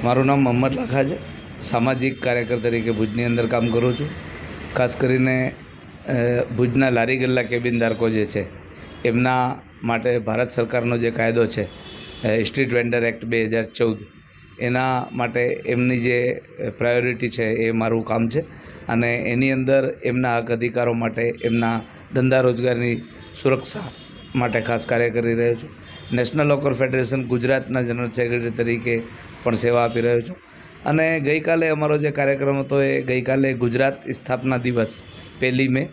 મારું નામ મોહમ્મદ લાખા છે। સામાજિક કાર્યકર તરીકે ભુજની અંદર કામ કરું છું। ખાસ કરીને ભુજના લારી ગલ્લા કેબિન ધારકો જે છે એમના માટે ભારત સરકારનો જે કાયદો છે સ્ટ્રીટ વેન્ડર એક્ટ 2014 એના માટે એમની જે પ્રાયોરિટી છે એ મારું કામ છે અને એની અંદર એમના હક અધિકારો માટે એમના ધંધા રોજગારની સુરક્ષા માટે ખાસ કાર્ય કરી રહ્યો છું। નેશનલ લોકર ફેડરેશન ગુજરાતના જનરલ સેક્રેટરી તરીકે પણ સેવા આપી રહ્યો છું અને ગઈકાલે અમારો જે કાર્યક્રમ હતો એ ગઈકાલે ગુજરાત સ્થાપના દિવસ 1 મે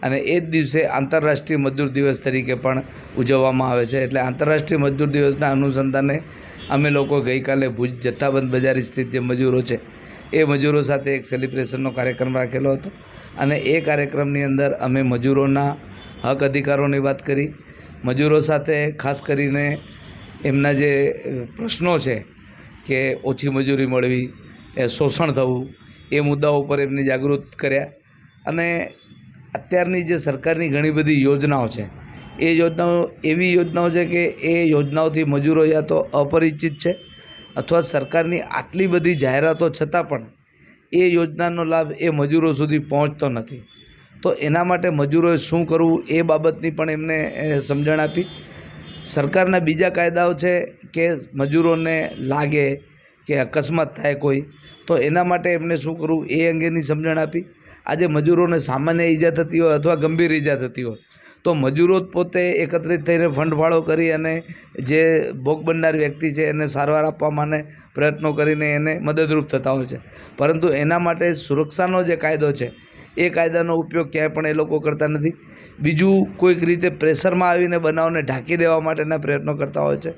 અને એ જ દિવસે આંતરરાષ્ટ્રીય મજદૂર દિવસ તરીકે પણ ઉજવવામાં આવે છે। એટલે આંતરરાષ્ટ્રીય મજદૂર દિવસના અનુસંધાને અમે લોકો ગઈકાલે ભુજ જથ્થાબંધ બજાર સ્થિત જે મજૂરો છે એ મજૂરો સાથે એક સેલિબ્રેશનનો કાર્યક્રમ રાખેલો હતો અને એ કાર્યક્રમની અંદર અમે મજૂરોના હક અધિકારોની વાત કરી। મજૂરો સાથે ખાસ કરીને એમના જે પ્રશ્નો છે કે ઓછી મજૂરી મળવી, શોષણ થવું, એ મુદ્દાઓ ઉપર એમને જાગૃત કર્યા અને અત્યારની જે સરકારની ઘણી બધી યોજનાઓ છે એ યોજનાઓ એવી યોજનાઓ છે કે એ યોજનાઓથી મજૂરો યા તો અપરિચિત છે અથવા સરકારની આટલી બધી જાહેરાતો છતાં પણ એ યોજનાનો લાભ એ મજૂરો સુધી પહોંચતો નથી। તો એના માટે મજૂરોએ શું કરવું એ બાબતની પણ એમને સમજણ આપી। સરકારના બીજા કાયદાઓ છે કે મજૂરોને લાગે કે અકસ્માત થાય કોઈ તો એના માટે એમને શું કરવું એ અંગેની સમજણ આપી। આજે મજૂરોને સામાન્ય ઈજા થતી હોય અથવા ગંભીર ઈજા થતી હોય તો મજૂરો પોતે એકત્રિત થઈને ફંડ ફાળો કરી અને જે ભોગ બનનાર વ્યક્તિ છે એને સારવાર આપવા માટે પ્રયત્નો કરીને એને મદદરૂપ થતા હોય છે, પરંતુ એના માટે સુરક્ષાનો જે કાયદો છે એ કાયદાનો ઉપયોગ ક્યાંય પણ એ લોકો કરતા નથી। બીજું કોઈક રીતે પ્રેશરમાં આવીને બનાવને ઢાંકી દેવા માટેના પ્રયત્નો કરતા હોય છે।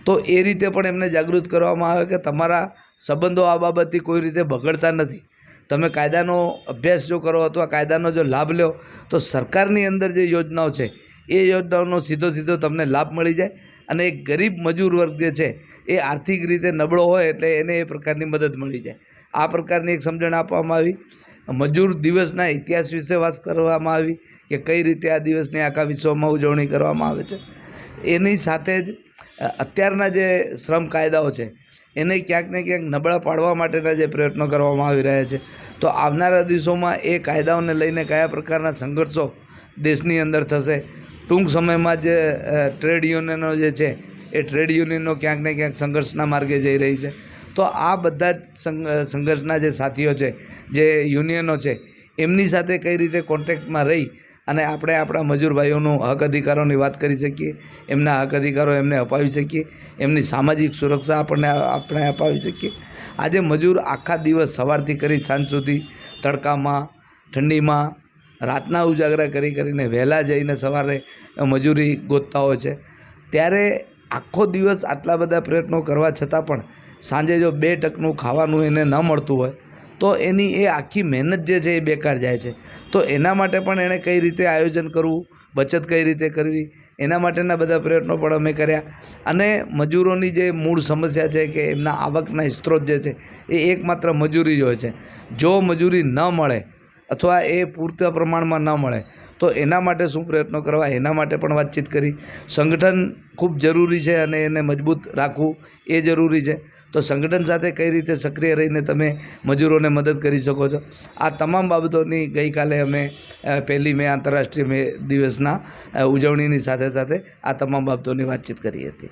તો એ રીતે પણ એમને જાગૃત કરવામાં આવે કે તમારા સંબંધો આ બાબતથી કોઈ રીતે બગડતા નથી। તમે કાયદાનો અભ્યાસ જો કરો અથવા કાયદાનો જો લાભ લો તો સરકારની અંદર જે યોજનાઓ છે એ યોજનાઓનો સીધો તમને લાભ મળી જાય અને એક ગરીબ મજૂર વર્ગ જે છે એ આર્થિક રીતે નબળો હોય એટલે એને એ પ્રકારની મદદ મળી જાય। આ પ્રકારની એક સમજણ આપવામાં આવી। મજૂર દિવસના ઇતિહાસ વિશે વાત કરવામાં આવી કે કઈ રીતે આ દિવસની આખા વિશ્વમાં ઉજવણી કરવામાં આવે છે। એની સાથે જ અત્યારના જે શ્રમ કાયદાઓ છે એને ક્યાંક ને ક્યાંક નબળા પાડવા માટેના જે પ્રયત્નો કરવામાં આવી રહ્યા છે તો આવનારા દિવસોમાં એ કાયદાઓને લઈને કયા પ્રકારના સંઘર્ષો દેશની અંદર થશે। ટૂંક સમયમાં જે ટ્રેડ યુનિયનો જે છે એ ટ્રેડ યુનિયનો ક્યાંક ને ક્યાંક સંઘર્ષના માર્ગે જઈ રહી છે। તો આ બધા જ સંઘર્ષના જે સાથીઓ છે, જે યુનિયનો છે, એમની સાથે કઈ રીતે કોન્ટેક્ટમાં રહી અને આપણે આપણા મજૂર ભાઈઓનું હક અધિકારોની વાત કરી શકીએ, એમના હક અધિકારો એમને અપાવી શકીએ, એમની સામાજિક સુરક્ષા આપણે અપાવી શકીએ। આજે મજૂર આખા દિવસ સવારથી કરી સાંજ સુધી તડકામાં, ઠંડીમાં, રાતના ઉજાગરા કરીને વહેલા જઈને સવારે મજૂરી ગોતતા હોય છે। ત્યારે આખો દિવસ આટલા બધા પ્રયત્નો કરવા છતાં પણ સાંજે જો 2 ટકનું ખાવાનું એને ન મળતું હોય તો એની એ આખી મહેનત જે છે એ બેકાર જાય છે। તો એના માટે પણ એણે કઈ રીતે આયોજન કરવું, બચત કઈ રીતે કરવી, એના માટેના બધા પ્રયત્નો પણ અમે કર્યા અને મજૂરોની જે મૂળ સમસ્યા છે કે એમના આવકના સ્ત્રોત જે છે એ એકમાત્ર મજૂરી જ હોય છે। જો મજૂરી ન મળે અથવા એ પૂરતા પ્રમાણમાં ન મળે તો એના માટે શું પ્રયત્નો કરવા એના માટે પણ વાતચીત કરી। સંગઠન ખૂબ જરૂરી છે અને એને મજબૂત રાખવું એ જરૂરી છે। તો સંગઠન સાથે કઈ રીતે સક્રિય રહીને તમે મજૂરોને મદદ કરી શકો છો, આ તમામ બાબતોની ગઈકાલે અમે 1 મે આંતરરાષ્ટ્રીય દિવસના ઉજવણીની સાથે આ તમામ બાબતોની વાતચીત કરી હતી।